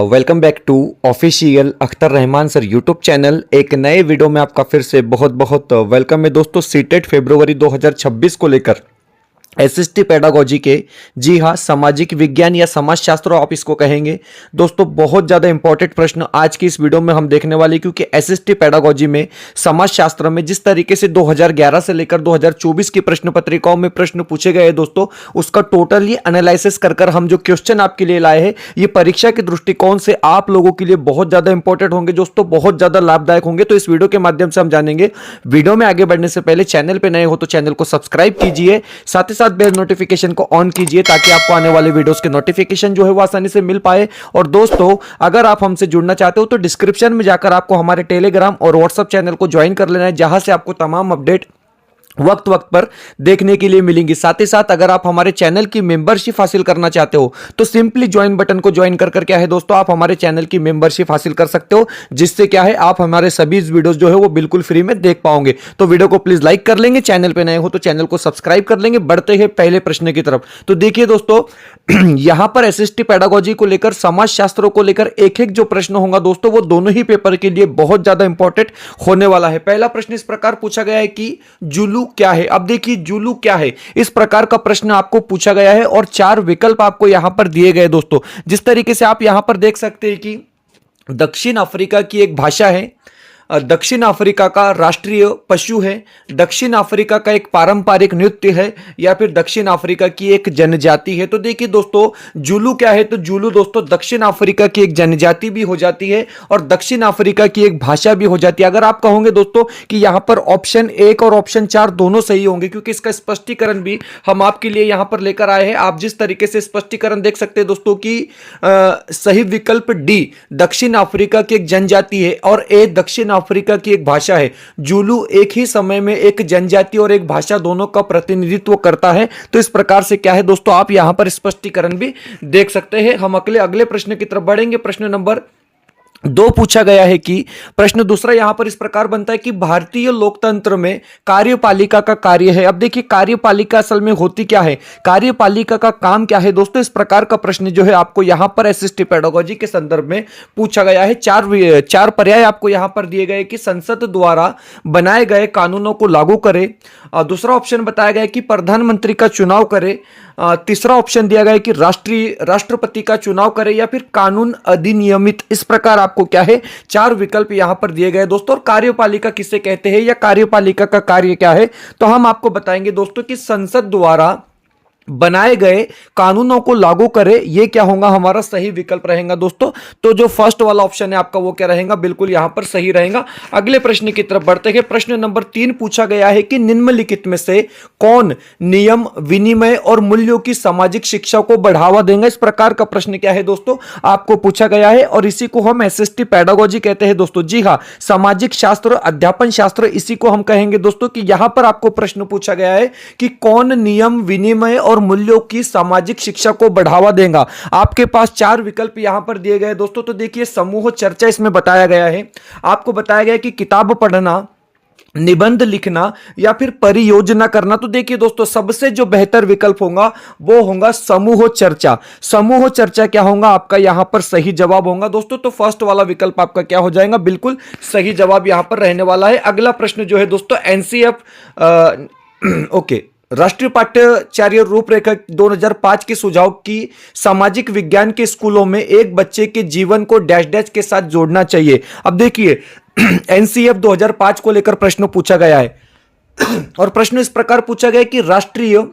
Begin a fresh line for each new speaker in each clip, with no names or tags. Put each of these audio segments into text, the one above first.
Welcome back to official Akhtar Rahman sir YouTube channel. एक नए video में आपका फिर से बहुत बहुत वेलकम है दोस्तों। सीटेट फरवरी 2026 को लेकर एसएसटी पेडागोजी के, जी हाँ, सामाजिक विज्ञान या समाजशास्त्र आप इसको कहेंगे दोस्तों, बहुत ज्यादा इंपॉर्टेंट प्रश्न आज की इस वीडियो में हम देखने वाले, क्योंकि एसएसटी पेडागोजी में समाजशास्त्र में जिस तरीके से 2011 से लेकर 2024 की प्रश्न पत्रिकाओं में प्रश्न पूछे गए दोस्तों, उसका टोटली एनालिसिस कर हम जो क्वेश्चन आपके लिए लाए हैं, ये परीक्षा के दृष्टिकोण से आप लोगों के लिए बहुत ज्यादा इंपॉर्टेंट होंगे दोस्तों, बहुत ज्यादा लाभदायक होंगे। तो इस वीडियो के माध्यम से हम जानेंगे। वीडियो में आगे बढ़ने से पहले चैनल पे नए हो तो चैनल को सब्सक्राइब कीजिए, साथ ही साथ बेल नोटिफिकेशन को ऑन कीजिए ताकि आपको आने वाले वीडियोस के नोटिफिकेशन जो है वो आसानी से मिल पाए। और दोस्तों, अगर आप हमसे जुड़ना चाहते हो तो डिस्क्रिप्शन में जाकर आपको हमारे टेलीग्राम और व्हाट्सएप चैनल को ज्वाइन कर लेना है, जहां से आपको तमाम अपडेट वक्त वक्त पर देखने के लिए मिलेंगी। साथ ही साथ अगर आप हमारे चैनल की मेंबरशिप हासिल करना चाहते हो तो सिंपली ज्वाइन बटन को ज्वाइन कर क्या है दोस्तों, आप हमारे चैनल की मेंबरशिप हासिल कर सकते हो, जिससे क्या है आप हमारे सभी वीडियोस जो है वो बिल्कुल फ्री में देख पाओगे। तो वीडियो को प्लीज लाइक कर लेंगे, चैनल पे नए हो तो चैनल को सब्सक्राइब कर लेंगे। बढ़ते हैं पहले प्रश्न की तरफ। तो देखिए दोस्तों, यहां पर एसएसटी पेडागोजी को लेकर, समाजशास्त्र को लेकर एक एक जो प्रश्न होगा दोस्तों, वो दोनों ही पेपर के लिए बहुत ज्यादा इंपॉर्टेंट होने वाला है। पहला प्रश्न इस प्रकार पूछा गया है कि जुलू क्या है। अब देखिए, जुलू क्या है, इस प्रकार का प्रश्न आपको पूछा गया है और 4 विकल्प आपको यहां पर दिए गए दोस्तों। जिस तरीके से आप यहां पर देख सकते हैं कि दक्षिण अफ्रीका की एक भाषा है, दक्षिण अफ्रीका का राष्ट्रीय पशु है, दक्षिण अफ्रीका का एक पारंपरिक नृत्य है, या फिर दक्षिण अफ्रीका की एक जनजाति है। तो देखिए दोस्तों, जुलू क्या है, तो जुलू दोस्तों दक्षिण अफ्रीका की एक जनजाति भी हो जाती है और दक्षिण अफ्रीका की एक भाषा भी हो जाती है। अगर आप कहोगे दोस्तों कि यहां पर ऑप्शन 1 और ऑप्शन 4 दोनों सही होंगे, क्योंकि इसका स्पष्टीकरण भी हम आपके लिए यहां पर लेकर आए हैं। आप जिस तरीके से स्पष्टीकरण देख सकते हैं दोस्तों कि सही विकल्प डी दक्षिण अफ्रीका की एक जनजाति है और ए दक्षिण अफ्रीका की एक भाषा है। जुलू एक ही समय में एक जनजाति और एक भाषा दोनों का प्रतिनिधित्व करता है। तो इस प्रकार से क्या है दोस्तों, आप यहां पर स्पष्टीकरण भी देख सकते हैं। हम अगले प्रश्न की तरफ बढ़ेंगे। प्रश्न नंबर 2 पूछा गया है कि प्रश्न दूसरा यहां पर इस प्रकार बनता है कि भारतीय लोकतंत्र में कार्यपालिका का कार्य है। अब देखिए, कार्यपालिका असल में होती क्या है, कार्यपालिका का काम क्या है दोस्तों, इस प्रकार का प्रश्न जो है आपको यहां पर एसएसटी पेडागोजी के संदर्भ में पूछा गया है। चार पर्याय आपको यहां पर दिए गए कि संसद द्वारा बनाए गए कानूनों को लागू करे, दूसरा ऑप्शन बताया गया कि प्रधानमंत्री का चुनाव करे, तीसरा ऑप्शन दिया गया है कि राष्ट्रपति का चुनाव करे, या फिर कानून अधिनियमित। इस प्रकार आपको क्या है 4 विकल्प यहां पर दिए गए दोस्तों। और कार्यपालिका किसे कहते हैं या कार्यपालिका का कार्य क्या है, तो हम आपको बताएंगे दोस्तों कि संसद द्वारा बनाए गए कानूनों को लागू करे, ये क्या होगा, हमारा सही विकल्प रहेगा दोस्तों। तो जो फर्स्ट वाला ऑप्शन है आपका वो क्या रहेगा, बिल्कुल यहां पर सही रहेगा। अगले प्रश्न की तरफ बढ़ते हैं। प्रश्न नंबर 3 पूछा गया है कि निम्नलिखित में से कौन नियम, विनिमय और मूल्यों की सामाजिक शिक्षा को बढ़ावा देगा। इस प्रकार का प्रश्न क्या है दोस्तों, आपको पूछा गया है और इसी को हम एसएसटी पेडागोजी कहते हैं दोस्तों। जी हां, सामाजिक शास्त्र, अध्यापन शास्त्र, इसी को हम कहेंगे दोस्तों। कि यहां पर आपको प्रश्न पूछा गया है कि कौन नियम, विनिमय और मूल्यों की सामाजिक शिक्षा को बढ़ावा देगा। आपके पास 4 विकल्प यहां पर दिए गए दोस्तों। तो देखिए, समूह चर्चा इसमें बताया गया है, आपको बताया गया कि किताब पढ़ना, निबंध लिखना, या फिर परियोजना करना। तो देखिए दोस्तों, सबसे जो बेहतर विकल्प होगा वो होगा समूह चर्चा। समूह चर्चा क्या होगा आपका यहां पर सही जवाब होगा दोस्तों। तो फर्स्ट वाला विकल्प आपका क्या हो जाएगा, बिल्कुल सही जवाब यहां पर रहने वाला है। अगला प्रश्न जो है दोस्तों, एनसीएफ ओके, राष्ट्रीय पाठ्यचर्या रूपरेखा 2005 के सुझाव की सामाजिक विज्ञान के स्कूलों में एक बच्चे के जीवन को डैश डैश के साथ जोड़ना चाहिए। अब देखिए, एनसीएफ 2005 को लेकर प्रश्न पूछा गया है और प्रश्न इस प्रकार पूछा गया कि राष्ट्रीय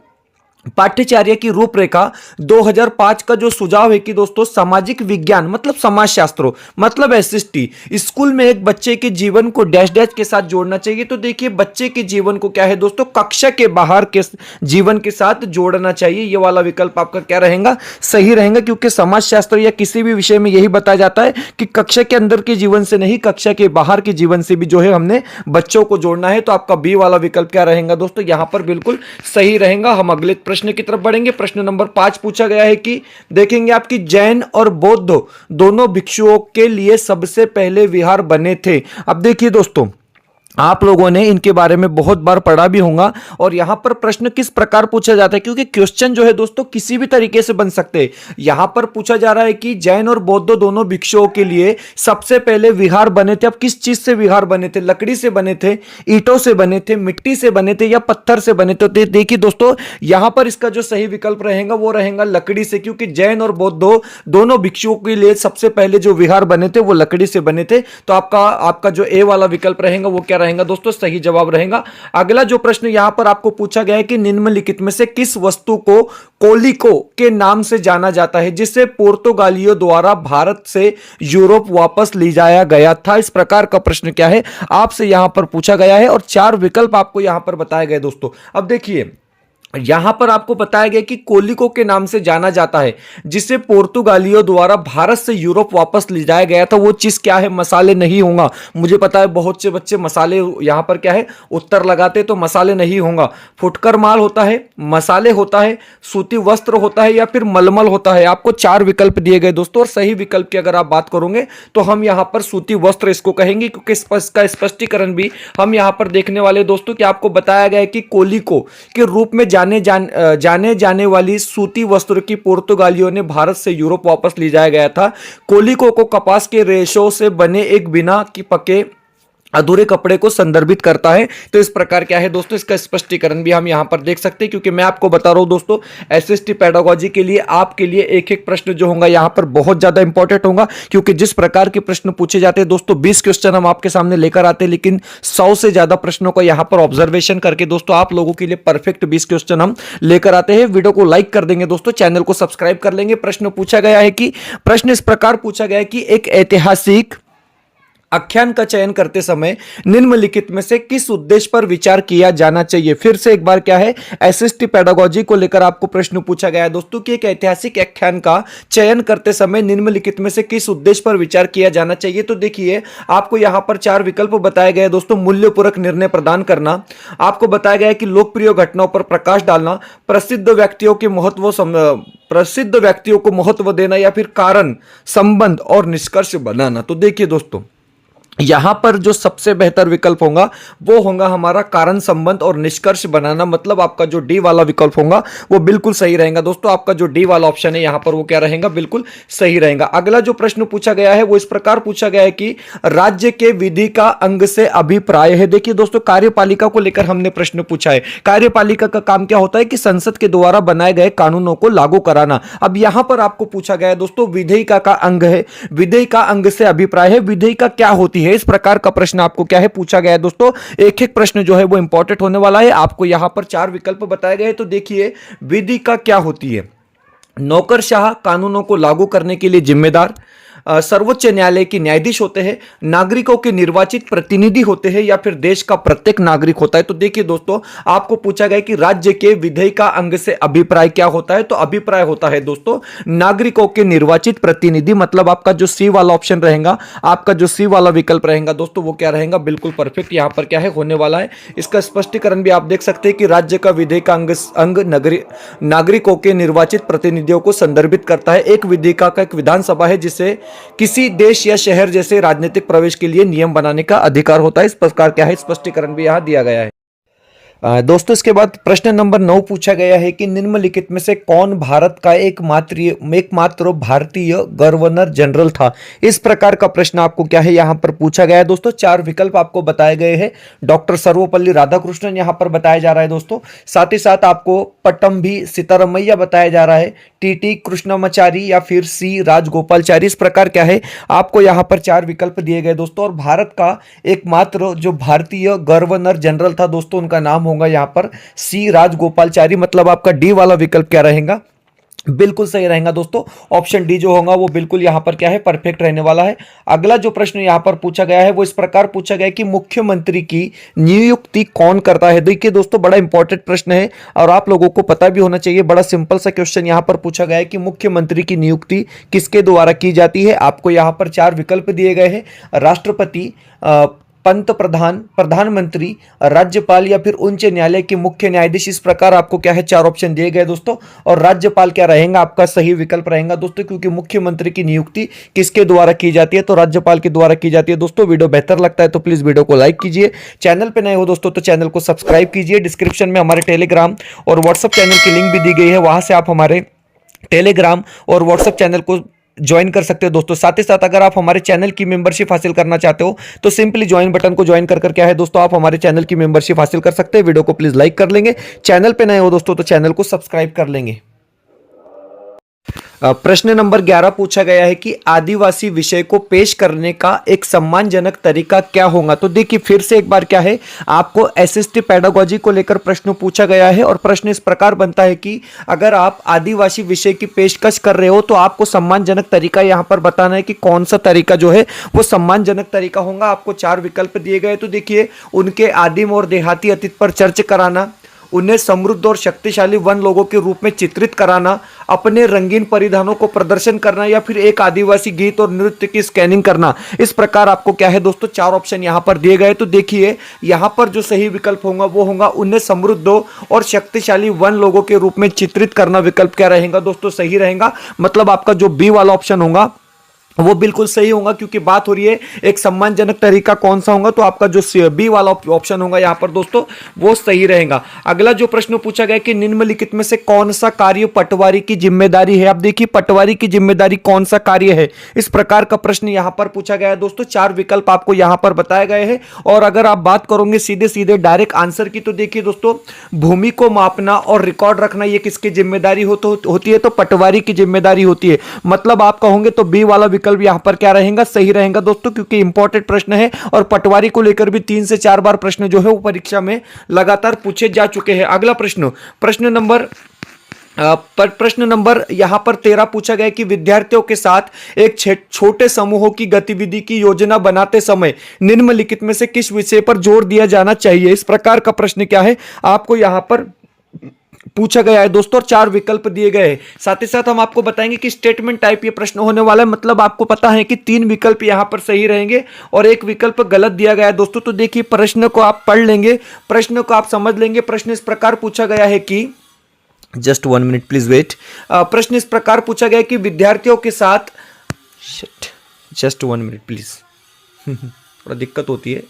पाठ्यचर्या की रूपरेखा 2005 का जो सुझाव है कि दोस्तों सामाजिक विज्ञान मतलब समाजशास्त्र मतलब एसएसटी स्कूल में एक बच्चे के जीवन को डैश डैश के साथ जोड़ना चाहिए। तो देखिए, बच्चे के जीवन को क्या है दोस्तों, कक्षा के बाहर के जीवन के साथ जोड़ना चाहिए। ये वाला विकल्प आपका क्या रहेगा, सही रहेगा, क्योंकि समाजशास्त्र या किसी भी विषय में यही बताया जाता है कि कक्षा के अंदर के जीवन से नहीं, कक्षा के बाहर के जीवन से भी जो है हमने बच्चों को जोड़ना है। तो आपका बी वाला विकल्प क्या रहेगा दोस्तों, यहां पर बिल्कुल सही रहेगा। हम अगले प्रश्न की तरफ बढ़ेंगे। प्रश्न नंबर 5 पूछा गया है कि देखेंगे आपकी जैन और बौद्ध दोनों भिक्षुओं के लिए सबसे पहले विहार बने थे। अब देखिए दोस्तों, आप लोगों ने इनके बारे में बहुत बार पढ़ा भी होगा। और यहां पर प्रश्न किस प्रकार पूछा जाता है, क्योंकि क्वेश्चन जो है दोस्तों किसी भी तरीके से बन सकते हैं। यहां पर पूछा जा रहा है कि जैन और बौद्ध दोनों भिक्षुओं के लिए सबसे पहले विहार बने थे। अब किस चीज से विहार बने थे? लकड़ी से बने थे, ईंटों से बने थे, मिट्टी से बने थे या पत्थर से बने थे? देखिए दोस्तों, यहां पर इसका जो सही विकल्प रहेगा वो रहेगा लकड़ी से, क्योंकि जैन और बौद्ध दोनों भिक्षुओं के लिए सबसे पहले जो विहार बने थे वो लकड़ी से बने थे। तो आपका जो ए वाला विकल्प रहेगा वो क्या रहेगा दोस्तों? सही जवाब रहेगा। अगला जो प्रश्न यहां पर आपको पूछा गया है कि निम्नलिखित में से किस वस्तु को कोलिको के नाम से जाना जाता है, जिसे पुर्तगालियों द्वारा भारत से यूरोप वापस ले जाया गया था? इस प्रकार का प्रश्न क्या है आपसे यहां पर पूछा गया है और 4 विकल्प आपको यहां पर बताए गए दोस्तों। अब देखिए, यहां पर आपको बताया गया कि कोलिको के नाम से जाना जाता है, जिसे पुर्तगालियों द्वारा भारत से यूरोप वापस ले जाया गया था। वो चीज क्या है? मसाले नहीं होगा। मुझे पता है बहुत से बच्चे मसाले यहां पर क्या है उत्तर लगाते, तो मसाले नहीं होगा। फुटकर माल होता है, मसाले होता है, सूती वस्त्र होता है या फिर मलमल होता है। आपको 4 विकल्प दिए गए दोस्तों, और सही विकल्प की अगर आप बात करोगे तो हम यहां पर सूती वस्त्र इसको कहेंगे, क्योंकि इसका स्पष्टीकरण भी हम यहां पर देखने वाले दोस्तों कि आपको बताया गया है कि कोलिको के रूप में जाने जाने वाली सूती वस्त्र की पुर्तगालियों ने भारत से यूरोप वापस ले जाया गया था। कोलिको को कपास के रेशों से बने एक बिना की पके अधूरे कपड़े को संदर्भित करता है। तो इस प्रकार क्या है दोस्तों, इसका स्पष्टीकरण भी हम यहां पर देख सकते हैं, क्योंकि मैं आपको बता रहा हूं दोस्तों एसएसटी पेडागोजी के लिए आपके लिए एक एक प्रश्न जो होगा यहां पर बहुत ज्यादा इंपॉर्टेंट होगा, क्योंकि जिस प्रकार के प्रश्न पूछे जाते हैं दोस्तों 20 क्वेश्चन हम आपके सामने लेकर आते हैं, लेकिन 100 से ज्यादा प्रश्नों को यहां पर ऑब्जर्वेशन करके दोस्तों आप लोगों के लिए परफेक्ट 20 क्वेश्चन हम लेकर आते हैं। वीडियो को लाइक कर देंगे दोस्तों, चैनल को सब्सक्राइब कर लेंगे। प्रश्न पूछा गया है कि प्रश्न इस प्रकार पूछा गया है कि एक ऐतिहासिक आख्यान का चयन करते समय निम्नलिखित में से किस उद्देश्य पर विचार किया जाना चाहिए? फिर से एक बार क्या है, एसएसटी पेडागोजी को लेकर आपको प्रश्न पूछा गया है दोस्तों कि एक ऐतिहासिक आख्यान का चयन करते समय निम्नलिखित में से किस उद्देश्य पर विचार किया जाना चाहिए? तो देखिए, आपको यहां पर 4 विकल्प बताए गए दोस्तों। मूल्यपूर्वक निर्णय प्रदान करना, आपको बताया गया है कि लोकप्रिय घटनाओं पर प्रकाश डालना, प्रसिद्ध व्यक्तियों को महत्व देना, या फिर कारण, संबंध और निष्कर्ष बनाना। तो देखिए दोस्तों, यहां पर जो सबसे बेहतर विकल्प होगा वो होगा हमारा कारण संबंध और निष्कर्ष बनाना, मतलब आपका जो डी वाला विकल्प होगा वो बिल्कुल सही रहेगा दोस्तों। आपका जो डी वाला ऑप्शन है यहां पर वो क्या रहेगा? बिल्कुल सही रहेगा। अगला जो प्रश्न पूछा गया है वो इस प्रकार पूछा गया है कि राज्य के विधि का अंग से अभिप्राय है। देखिए दोस्तों, कार्यपालिका को लेकर हमने प्रश्न पूछा है। कार्यपालिका का काम क्या होता है कि संसद के द्वारा बनाए गए कानूनों को लागू कराना। अब यहां पर आपको पूछा गया है दोस्तों विधेयिका का अंग है, विधेयिका अंग से अभिप्राय है, विधेयिका क्या होती है? इस प्रकार का प्रश्न आपको क्या है पूछा गया है दोस्तों। एक एक प्रश्न जो है वो इंपॉर्टेंट होने वाला है। आपको यहां पर 4 विकल्प बताए गए। तो देखिए, विधि का क्या होती है? नौकरशाह कानूनों को लागू करने के लिए जिम्मेदार, सर्वोच्च न्यायालय के न्यायाधीश होते हैं, नागरिकों के निर्वाचित प्रतिनिधि होते हैं, या फिर देश का प्रत्येक नागरिक होता है। तो देखिए दोस्तों, आपको पूछा गया कि राज्य के विधेयिका अंग से अभिप्राय क्या होता है? तो अभिप्राय होता है दोस्तों नागरिकों के निर्वाचित प्रतिनिधि, मतलब आपका जो सी वाला ऑप्शन रहेगा, आपका जो सी वाला विकल्प रहेगा दोस्तों वो क्या रहेगा? बिल्कुल परफेक्ट यहां पर क्या है होने वाला है। इसका स्पष्टीकरण भी आप देख सकते हैं कि राज्य का विधेयिका अंग नागरिकों के निर्वाचित प्रतिनिधियों को संदर्भित करता है। एक विधेयिका का एक विधानसभा है जिसे किसी देश या शहर जैसे राजनीतिक प्रवेश के लिए नियम बनाने का अधिकार होता है। इस प्रकार क्या है स्पष्टीकरण भी यहां दिया गया है। दोस्तों, इसके बाद प्रश्न नंबर 9 पूछा गया है कि निम्नलिखित में से कौन भारत का एकमात्र भारतीय गवर्नर जनरल था? इस प्रकार का प्रश्न आपको क्या है यहां पर पूछा गया है दोस्तों। 4 विकल्प आपको बताए गए हैं। डॉक्टर सर्वपल्ली राधाकृष्णन यहां पर बताया जा रहा है दोस्तों। साथ ही साथ आपको पट्टभी सीतारामैया बताया जा रहा है, टीटी कृष्णमाचारी, या फिर सी राजगोपालचारी। इस प्रकार क्या है आपको यहां पर 4 विकल्प दिए गए दोस्तों। और भारत का एकमात्र जो भारतीय गवर्नर जनरल था दोस्तों, उनका नाम होगा यहां पर सी राजगोपालचारी, मतलब आपका डी वाला विकल्प क्या रहेगा? बिल्कुल सही रहेगा दोस्तों। ऑप्शन डी जो होगा वो बिल्कुल यहां पर क्या है परफेक्ट रहने वाला है। अगला जो प्रश्न यहां पर पूछा गया है वो इस प्रकार पूछा गया है कि मुख्यमंत्री की नियुक्ति कौन करता है? देखिए दोस्तों, बड़ा इंपॉर्टेंट प्रश्न है और आप लोगों को पता भी होना चाहिए। बड़ा सिंपल सा क्वेश्चन यहां पर पूछा गया है कि मुख्यमंत्री की नियुक्ति किसके द्वारा की जाती है? आपको यहां पर 4 विकल्प दिए गए हैं। राष्ट्रपति, पंत प्रधान, प्रधानमंत्री, राज्यपाल या फिर उच्च न्यायालय के मुख्य न्यायाधीश। इस प्रकार आपको क्या है चार ऑप्शन दिए गए दोस्तों, और राज्यपाल क्या रहेगा आपका सही विकल्प रहेगा दोस्तों, क्योंकि मुख्यमंत्री की नियुक्ति किसके द्वारा की जाती है, तो राज्यपाल के द्वारा की जाती है दोस्तों। वीडियो बेहतर लगता है तो प्लीज वीडियो को लाइक कीजिए, चैनल पे नए हो दोस्तों तो चैनल को सब्सक्राइब कीजिए। डिस्क्रिप्शन में हमारे टेलीग्राम और व्हाट्सएप चैनल की लिंक भी दी गई है, वहां से आप हमारे टेलीग्राम और व्हाट्सएप चैनल को ज्वाइन कर सकते हो दोस्तों। साथ ही साथ अगर आप हमारे चैनल की मेंबरशिप हासिल करना चाहते हो तो सिंपली ज्वाइन बटन को ज्वाइन कर क्या है दोस्तों, आप हमारे चैनल की मेंबरशिप हासिल कर सकते हैं। वीडियो को प्लीज लाइक कर लेंगे, चैनल पे नए हो दोस्तों तो चैनल को सब्सक्राइब कर लेंगे। प्रश्न नंबर 11 पूछा गया है कि आदिवासी विषय को पेश करने का एक सम्मानजनक तरीका क्या होगा। तो देखिए फिर से एक बार क्या है, आपको एसएसटी पेडागोजी को लेकर प्रश्न पूछा गया है और प्रश्न इस प्रकार बनता है कि अगर आप आदिवासी विषय की पेशकश कर रहे हो तो आपको सम्मानजनक तरीका यहां पर बताना है कि कौन सा तरीका जो है वो सम्मानजनक तरीका होगा। आपको चार विकल्प दिए गए, तो देखिए उनके आदिम और देहाती अतीत पर चर्चा कराना, उन्हें समृद्ध और शक्तिशाली वन लोगों के रूप में चित्रित कराना, अपने रंगीन परिधानों को प्रदर्शन करना, या फिर एक आदिवासी गीत और नृत्य की स्कैनिंग करना। इस प्रकार आपको क्या है दोस्तों चार ऑप्शन यहां पर दिए गए। तो देखिए यहां पर जो सही विकल्प होगा वो होगा उन्हें समृद्ध और शक्तिशाली वन लोगों के रूप में चित्रित करना। विकल्प क्या रहेगा दोस्तों, सही रहेगा। मतलब आपका जो बी वाला ऑप्शन होगा वो बिल्कुल सही होगा, क्योंकि बात हो रही है एक सम्मानजनक तरीका कौन सा होगा, तो आपका जो बी वाला ऑप्शन होगा यहां पर दोस्तों वो सही रहेगा। अगला जो प्रश्न पूछा गया कि निम्नलिखित में से कौन सा कार्य पटवारी की जिम्मेदारी है। आप देखिए पटवारी की जिम्मेदारी कौन सा कार्य है, इस प्रकार का प्रश्न यहां पर पूछा गया है दोस्तों। चार विकल्प आपको यहां पर बताए गए हैं, और अगर आप बात करोगे सीधे सीधे डायरेक्ट आंसर की, तो देखिए दोस्तों भूमि को मापना और रिकॉर्ड रखना ये किसकी जिम्मेदारी होती है, तो पटवारी की जिम्मेदारी होती है। मतलब आप कहोगे तो बी वाला विकल्प यहां पर क्या रहेगा, सही रहेगा दोस्तों, क्योंकि इंपॉर्टेंट प्रश्न है और पटवारी को लेकर भी 3 से 4 बार प्रश्न जो है वो परीक्षा में लगातार पूछे जा चुके हैं। अगला प्रश्न नंबर यहां पर 13 पूछा गया कि विद्यार्थियों के साथ एक छोटे समूहों की गतिविधि की योजना बनाते समय निम्नलिखित में से किस विषय पर जोर दिया जाना चाहिए। इस प्रकार का प्रश्न क्या है आपको यहां पर पूछा गया है दोस्तों, और चार विकल्प दिए गए हैं। साथ ही साथ हम आपको बताएंगे कि स्टेटमेंट टाइप ये प्रश्न होने वाला है। मतलब आपको पता है कि 3 विकल्प यहां पर सही रहेंगे और एक विकल्प गलत दिया गया है दोस्तों। तो देखिए प्रश्न को आप पढ़ लेंगे, प्रश्न को आप समझ लेंगे। प्रश्न इस प्रकार पूछा गया है कि जस्ट 1 मिनट प्लीज वेट। प्रश्न इस प्रकार पूछा गया कि विद्यार्थियों के साथ जस्ट 1 मिनट प्लीज थोड़ा दिक्कत होती है।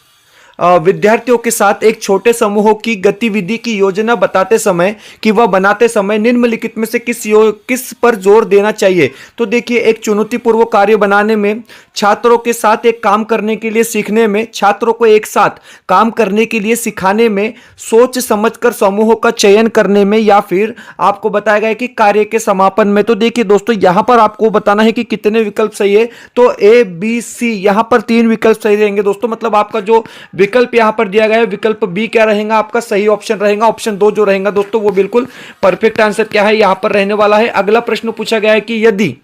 विद्यार्थियों के साथ एक छोटे समूहों की गतिविधि की योजना बताते समय कि वह बनाते समय निम्नलिखित में से किस पर जोर देना चाहिए। तो देखिए एक चुनौतीपूर्ण कार्य बनाने में, छात्रों के साथ एक काम करने के लिए सीखने में, छात्रों को एक साथ काम करने के लिए सिखाने में, सोच समझकर समूहों का चयन करने में, या फिर आपको बताया गया कि कार्य के समापन में। तो देखिए दोस्तों यहां पर आपको बताना है कि कितने विकल्प सही है, तो ए बी सी यहां पर 3 विकल्प सही रहेंगे दोस्तों। मतलब आपका जो विकल्प यहां पर दिया गया है विकल्प बी क्या रहेगा आपका सही ऑप्शन रहेगा। ऑप्शन 2 जो रहेगा दोस्तों वो बिल्कुल परफेक्ट आंसर क्या है यहां पर रहने वाला है। अगला प्रश्न पूछा गया है कि यदि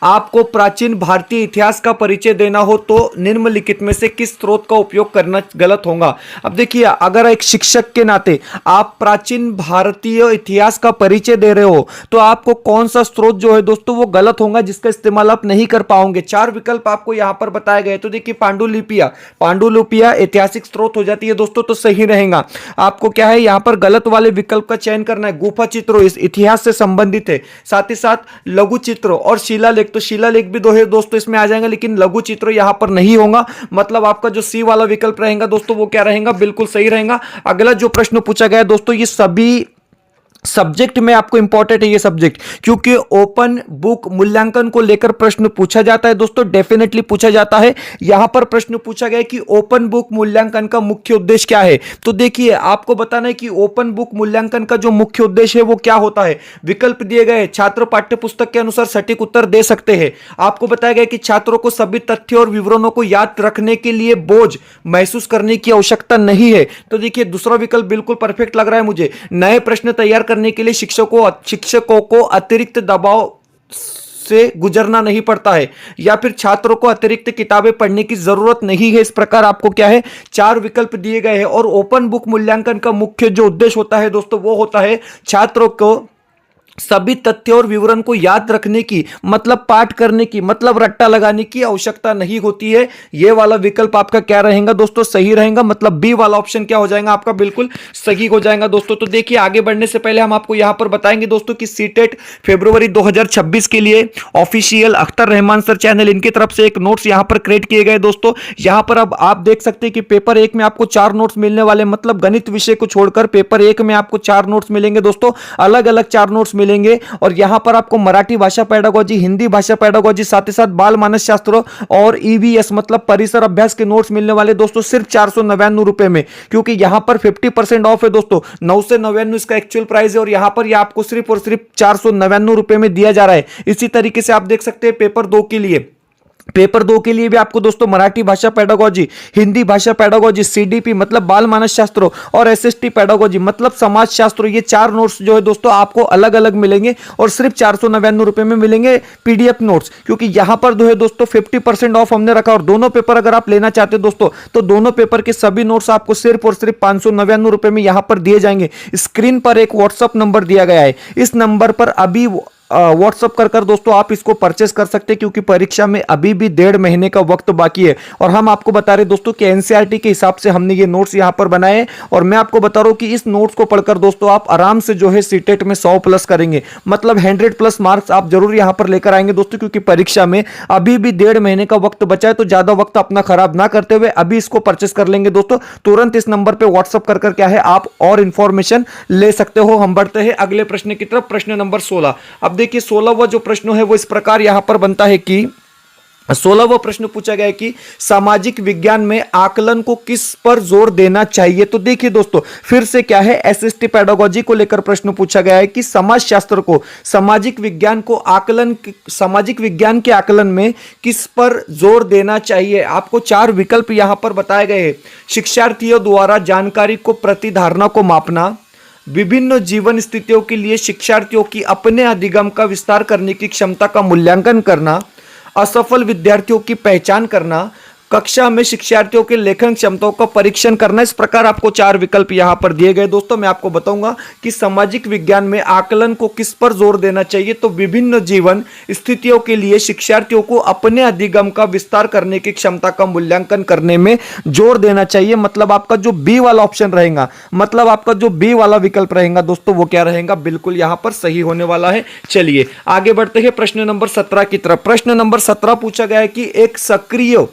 आपको प्राचीन भारतीय इतिहास का परिचय देना हो तो निम्नलिखित में से किस स्रोत का उपयोग करना गलत होगा। अब देखिए अगर एक शिक्षक के नाते आप प्राचीन भारतीय इतिहास का परिचय दे रहे हो तो आपको कौन सा स्रोत जो है दोस्तों वो गलत होगा, जिसका इस्तेमाल आप नहीं कर पाओगे। 4 विकल्प आपको यहां पर बताए गए। तो देखिए पांडुलिपियां ऐतिहासिक स्रोत हो जाती है दोस्तों, तो सही रहेगा। आपको क्या है यहां पर गलत वाले विकल्प का चयन करना है। गुफा चित्रों इस इतिहास से संबंधित है, साथ ही साथ लघु चित्रों और शिलालेख, तो शिलालेख भी दो है दोस्तों इसमें आ जाएगा, लेकिन लघु चित्र यहां पर नहीं होगा। मतलब आपका जो सी वाला विकल्प रहेगा दोस्तों वो क्या रहेगा, बिल्कुल सही रहेगा। अगला जो प्रश्न पूछा गया दोस्तों ये सभी सब्जेक्ट में आपको इंपॉर्टेंट है ये सब्जेक्ट, क्योंकि ओपन बुक मूल्यांकन को लेकर प्रश्न पूछा जाता है दोस्तों, डेफिनेटली पूछा जाता है। यहां पर प्रश्न पूछा गया कि ओपन बुक मूल्यांकन का मुख्य उद्देश्य क्या है। तो देखिए आपको बताना है कि ओपन बुक मूल्यांकन का जो मुख्य उद्देश्य है वो क्या होता है। विकल्प दिए गए, छात्र पाठ्य पुस्तक के अनुसार सटीक उत्तर दे सकते हैं। आपको बताया गया कि छात्रों को सभी तथ्यों और विवरणों को याद रखने के लिए बोझ महसूस करने की आवश्यकता नहीं है। तो देखिए दूसरा विकल्प बिल्कुल परफेक्ट लग रहा है मुझे। नए प्रश्न तैयार करने के लिए शिक्षकों को अतिरिक्त दबाव से गुजरना नहीं पड़ता है, या फिर छात्रों को अतिरिक्त किताबें पढ़ने की जरूरत नहीं है। इस प्रकार आपको क्या है 4 विकल्प दिए गए हैं। और ओपन बुक मूल्यांकन का मुख्य जो उद्देश्य होता है दोस्तों वो होता है छात्रों को सभी तथ्य और विवरण को याद रखने की, मतलब पाठ करने की, मतलब रट्टा लगाने की आवश्यकता नहीं होती है। यह वाला विकल्प आपका क्या रहेगा दोस्तों, सही रहेगा। मतलब बी वाला ऑप्शन क्या हो जाएगा आपका, बिल्कुल सही हो जाएगा दोस्तों। तो देखिए आगे बढ़ने से पहले हम आपको यहां पर बताएंगे दोस्तों कि सीटेट फरवरी 2026 के लिए official Akhtar Rahman sir channel, इनकी तरफ से एक नोट्स यहां पर क्रिएट किए गए दोस्तों। यहां पर अब आप देख सकते हैं कि पेपर एक में आपको 4 नोट्स मिलने वाले, मतलब गणित विषय को छोड़कर पेपर एक में आपको 4 नोट्स मिलेंगे दोस्तों, अलग अलग 4 नोट्स मिलेंगे। और यहां पर आपको मराठी भाषा पेडागोजी, हिंदी भाषा पेडागोजी, साथ ही साथ बाल मानस शास्त्र और ईवीएस मतलब परिसर अभ्यास के नोट्स मिलने वाले दोस्तों सिर्फ 499 रुपए में, क्योंकि यहां पर 50% ऑफ है दोस्तों। 999 इसका एक्चुअल प्राइस है और यहां पर यह आपको सिर्फ और सिर्फ 499 रुपए में दिया जा रहा है। इसी तरीके से आप देख सकते हैं पेपर 2 के लिए, पेपर 2 के लिए भी आपको दोस्तों मराठी भाषा पेडागोजी, हिंदी भाषा पेडागोजी, सीडीपी मतलब बाल मानस शास्त्र और एसएसटी पेडागोजी मतलब समाज शास्त्र, ये 4 नोट्स जो है दोस्तों आपको अलग अलग मिलेंगे और सिर्फ 499 रुपए में मिलेंगे पीडीएफ नोट्स। क्योंकि यहां पर जो है दोस्तों 50% ऑफ हमने रखा और दोनों पेपर अगर आप लेना चाहते हो दोस्तों तो दोनों पेपर के सभी नोट्स आपको सिर्फ और सिर्फ 599 रुपए में यहां पर दिए जाएंगे। स्क्रीन पर एक व्हाट्सअप नंबर दिया गया है, इस नंबर पर अभी व्हाट्सअप कर दोस्तों आप इसको परचेस कर सकते हैं, क्योंकि परीक्षा में अभी भी 1.5 महीने का वक्त बाकी है। और हम आपको बता रहे दोस्तों कि एनसीईआरटी के हिसाब से हमने ये नोट्स यहां पर बनाए हैं और मैं आपको बता रहा हूं कि इस नोट्स को पढ़कर दोस्तों आप आराम से जो है सीटेट में 100+ करेंगे, मतलब 100+ मार्क्स आप जरूर यहां पर लेकर आएंगे दोस्तों। क्योंकि परीक्षा में अभी भी 1.5 महीने का वक्त बचा है, तो ज्यादा वक्त अपना खराब ना करते हुए अभी इसको परचेस कर लेंगे दोस्तों। तुरंत इस नंबर पर व्हाट्सअप कर क्या है आप और इंफॉर्मेशन ले सकते हो। हम बढ़ते हैं अगले प्रश्न की तरफ, प्रश्न नंबर 16। अब देखिए 16वां जो प्रश्न है वो इस प्रकार यहां पर बनता है कि 16वां प्रश्न पूछा गया है कि सामाजिक विज्ञान में आकलन को किस पर जोर देना चाहिए। तो देखिए दोस्तों फिर से क्या है, एसएसटी पेडागोजी को लेकर प्रश्न पूछा गया है कि समाज शास्त्र को, सामाजिक विज्ञान को आकलन, सामाजिक विज्ञान के आकलन में किस पर जोर देना चाहिए। आपको 4 विकल्प यहां पर बताए गए हैं। शिक्षार्थियों द्वारा जानकारी को, प्रतिधारणा को मापना, विभिन्न जीवन स्थितियों के लिए शिक्षार्थियों की अपने अधिगम का विस्तार करने की क्षमता का मूल्यांकन करना, असफल विद्यार्थियों की पहचान करना, कक्षा में शिक्षार्थियों के लेखन क्षमताओं का परीक्षण करना। इस प्रकार आपको 4 विकल्प यहां पर दिए गए दोस्तों। मैं आपको बताऊंगा कि सामाजिक विज्ञान में आकलन को किस पर जोर देना चाहिए। तो विभिन्न जीवन स्थितियों के लिए शिक्षार्थियों को अपने अधिगम का विस्तार करने की क्षमता का मूल्यांकन करने में जोर देना चाहिए। मतलब आपका जो बी वाला ऑप्शन रहेगा, मतलब आपका जो बी वाला विकल्प रहेगा दोस्तों वो क्या रहेगा, बिल्कुल यहां पर सही होने वाला है। चलिए आगे बढ़ते हैं प्रश्न नंबर 17 की तरफ। प्रश्न नंबर 17 पूछा गया है कि एक सक्रिय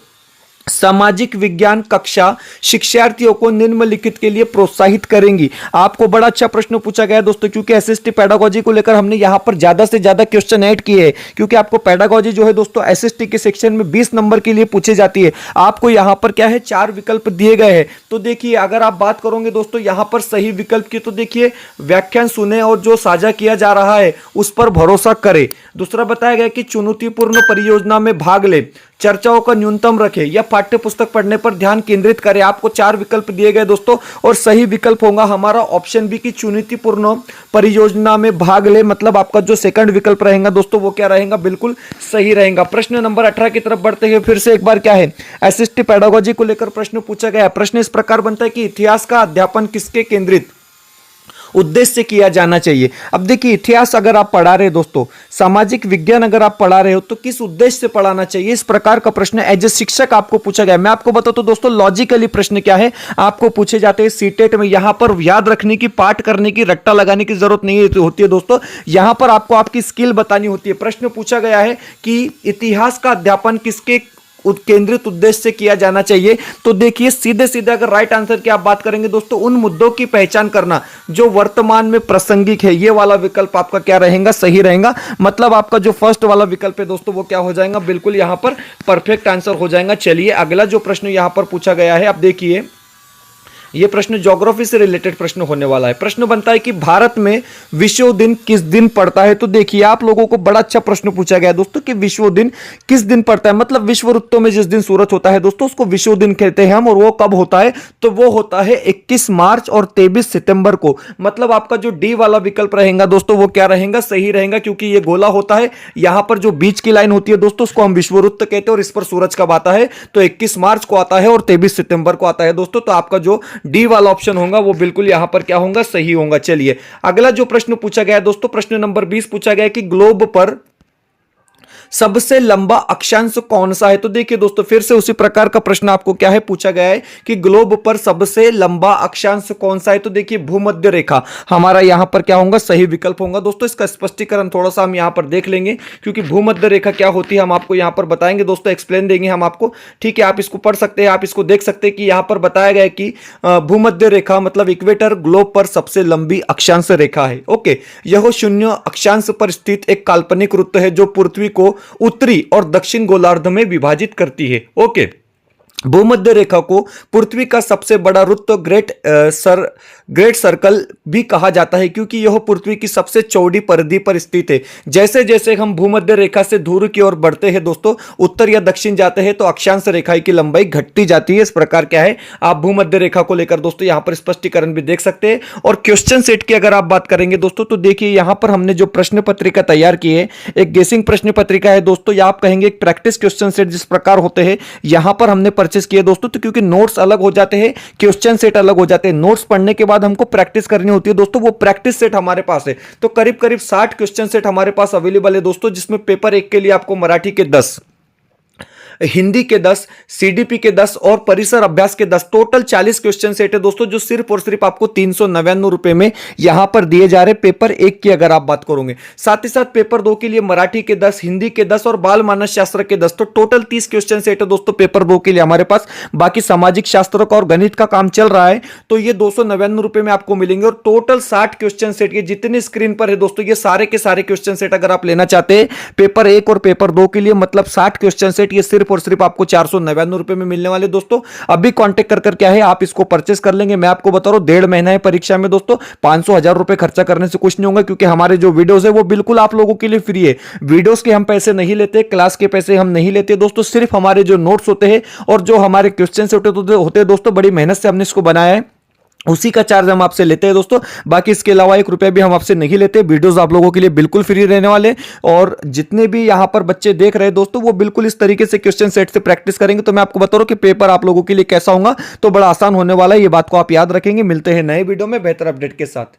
सामाजिक विज्ञान कक्षा शिक्षार्थियों को निम्नलिखित के लिए प्रोत्साहित करेंगी। आपको बड़ा अच्छा प्रश्न पूछा गया है दोस्तों, क्योंकि एसएसटी पेडागोजी को लेकर हमने यहां पर ज्यादा से ज्यादा क्वेश्चन ऐड किए हैं। क्योंकि आपको पेडागोजी जो है दोस्तों एसएसटी के सेक्शन में 20 नंबर के लिए पूछी जाती है। आपको यहां पर क्या है 4 विकल्प दिए गए हैं। तो देखिए अगर आप बात करोगे दोस्तों यहां पर सही विकल्प की, तो देखिए व्याख्यान सुने और जो साझा किया जा रहा है उस पर भरोसा करें। दूसरा बताया गया कि चुनौतीपूर्ण परियोजना में भाग ले, चर्चाओं का न्यूनतम रखें या पाठ्य पुस्तक पढ़ने पर ध्यान केंद्रित करें। आपको 4 विकल्प दिए गए दोस्तों और सही विकल्प होगा हमारा ऑप्शन बी की चुनौतीपूर्ण परियोजना में भाग ले। मतलब आपका जो सेकंड विकल्प रहेगा दोस्तों वो क्या रहेगा, बिल्कुल सही रहेगा। प्रश्न नंबर 18 की तरफ बढ़ते हैं। फिर से एक बार क्या है, एसएसटी पेडागोजी को लेकर प्रश्न पूछा गया है। प्रश्न इस प्रकार बनता है कि इतिहास का अध्यापन किसके केंद्रित उद्देश्य से किया जाना चाहिए। अब देखिए इतिहास अगर आप पढ़ा रहे दोस्तों, सामाजिक विज्ञान अगर आप पढ़ा रहे हो तो किस उद्देश्य से पढ़ाना चाहिए, इस प्रकार का प्रश्न एज ए शिक्षक आपको पूछा गया। मैं आपको बताता हूं दोस्तों लॉजिकली प्रश्न क्या है आपको पूछे जाते हैं सीटेट में। यहां पर याद रखने की, पाठ करने की, रट्टा लगाने की जरूरत नहीं होती है दोस्तों। यहां पर आपको आपकी स्किल बतानी होती है। प्रश्न पूछा गया है कि इतिहास का अध्यापन किसके केंद्रित उद्देश्य से किया जाना चाहिए। तो देखिए सीधे सीधे अगर राइट आंसर की आप बात करेंगे दोस्तों, उन मुद्दों की पहचान करना जो वर्तमान में प्रासंगिक है, ये वाला विकल्प आपका क्या रहेगा, सही रहेगा। मतलब आपका जो फर्स्ट वाला विकल्प है दोस्तों वो क्या हो जाएगा, बिल्कुल यहां पर परफेक्ट आंसर हो जाएगा। चलिए अगला जो प्रश्न यहां पर पूछा गया है, आप देखिए यह प्रश्न ज्योग्राफी से रिलेटेड प्रश्न होने वाला है। प्रश्न बनता है कि भारत में विश्व दिन किस दिन पड़ता है। तो देखिए आप लोगों को बड़ा अच्छा प्रश्न पूछा गया दोस्तों कि विश्व दिन किस दिन पड़ता है। मतलब विश्व ऋतु में जिस दिन सूरज होता है दोस्तों उसको विश्व दिन कहते हैं हम, और वो कब होता है, तो वो होता है 21 मार्च और 23 सितंबर को। मतलब आपका जो डी वाला विकल्प रहेगा दोस्तों वो क्या रहेगा, सही रहेगा, क्योंकि ये गोला होता है, यहां पर जो बीच की लाइन होती है दोस्तों उसको हम विश्ववृत्त कहते हैं और इस पर सूरज कब आता है, तो 21 मार्च को आता है और 23 सितंबर को आता है दोस्तों। तो आपका जो डी वाला ऑप्शन होगा वो बिल्कुल यहां पर क्या होगा, सही होगा। चलिए अगला जो प्रश्न पूछा गया है दोस्तों, प्रश्न नंबर 20 पूछा गया है कि ग्लोब पर सबसे लंबा अक्षांश कौन सा है। तो देखिए दोस्तों फिर से उसी प्रकार का प्रश्न आपको क्या है पूछा गया है कि ग्लोब पर सबसे लंबा अक्षांश कौन सा है। तो देखिए भूमध्य रेखा हमारा यहां पर क्या होगा, सही विकल्प होगा। दोस्तों इसका स्पष्टीकरण थोड़ा सा हम यहां पर देख लेंगे, क्योंकि भूमध्य रेखा क्या होती है हम आपको यहां पर बताएंगे दोस्तों, एक्सप्लेन देंगे हम आपको। ठीक है, आप इसको पढ़ सकते हैं, आप इसको देख सकते हैं कि यहां पर बताया गया है कि भूमध्य रेखा मतलब इक्वेटर ग्लोब पर सबसे लंबी अक्षांश रेखा है। ओके, यह शून्य अक्षांश पर स्थित एक काल्पनिक वृत्त है जो पृथ्वी को उत्तरी और दक्षिण गोलार्ध में विभाजित करती है। ओके, भूमध्य रेखा को पृथ्वी का सबसे बड़ा वृत्त ग्रेट सर्कल भी कहा जाता है, क्योंकि यह पृथ्वी की सबसे चौड़ी परिधि पर स्थित है। जैसे जैसे हम भूमध्य रेखा से दूर की ओर बढ़ते हैं दोस्तों, उत्तर या दक्षिण जाते हैं, तो अक्षांश रेखा की लंबाई घटती जाती है। इस प्रकार क्या है, आप भूमध्य रेखा को लेकर दोस्तों यहां पर स्पष्टीकरण भी देख सकते हैं। और क्वेश्चन सेट की अगर आप बात करेंगे दोस्तों, तो देखिए यहां पर हमने जो प्रश्न पत्रिका तैयार की है, एक गेसिंग प्रश्न पत्रिका है दोस्तों, या आप कहेंगे एक प्रैक्टिस क्वेश्चन सेट जिस प्रकार होते हैं, यहां पर हमने परचेस किए दोस्तों। तो क्योंकि नोट्स अलग हो जाते हैं, क्वेश्चन सेट अलग हो जाते हैं, नोट्स पढ़ने के बाद हमको प्रैक्टिस करनी होती है दोस्तों, वो प्रैक्टिस सेट हमारे पास है। तो करीब करीब 60 क्वेश्चन सेट हमारे पास अवेलेबल है दोस्तों, जिसमें पेपर 1 के लिए आपको मराठी के 10, हिंदी के 10, सीडीपी के 10 और परिसर अभ्यास के 10, टोटल 40 क्वेश्चन सेट है दोस्तों, जो सिर्फ और सिर्फ आपको 399 रुपए में यहां पर दिए जा रहे। पेपर 1 की अगर आप बात करोगे, साथ ही साथ पेपर 2 के लिए मराठी के 10, हिंदी के 10 और बाल मानस शास्त्र के 10, तो टोटल 30 क्वेश्चन सेट है दोस्तों पेपर 2 के लिए हमारे पास। बाकी सामाजिक शास्त्र का और गणित का काम चल रहा है, तो ये 299 रुपए में आपको मिलेंगे। और टोटल 60 क्वेश्चन सेट के जितने स्क्रीन पर है दोस्तों, ये सारे के सारे क्वेश्चन सेट अगर आप लेना चाहते हैं पेपर 1 और पेपर 2 के लिए, मतलब 60 क्वेश्चन सेट, ये सिर्फ और सिर्फ आपको 499 रुपए में मिलने वाले दोस्तों। अभी कांटेक्ट कर क्या है, आप इसको परचेस कर लेंगे। मैं आपको बता रहा हूं 1.5 महीना है परीक्षा में दोस्तों, 500-1000 रुपए खर्चा करने से कुछ नहीं होगा, क्योंकि हमारे जो वीडियोस है वो बिल्कुल आप लोगों के लिए फ्री है। वीडियोस के हम पैसे नहीं लेते, क्लास के पैसे हम नहीं लेते दोस्तों, सिर्फ हमारे जो नोट्स होते हैं और जो हमारे क्वेश्चन होते हैं दोस्तों, बड़ी मेहनत से हमने इसको बनाया है, उसी का चार्ज हम आपसे लेते हैं दोस्तों। बाकी इसके अलावा 1 रुपया भी हम आपसे नहीं लेते। वीडियोस आप लोगों के लिए बिल्कुल फ्री रहने वाले, और जितने भी यहां पर बच्चे देख रहे हैं दोस्तों, वो बिल्कुल इस तरीके से क्वेश्चन सेट से प्रैक्टिस करेंगे। तो मैं आपको बता रहा हूं कि पेपर आप लोगों के लिए कैसा होगा, तो बड़ा आसान होने वाला है, ये बात को आप याद रखेंगे। मिलते हैं नए वीडियो में बेहतर अपडेट के साथ।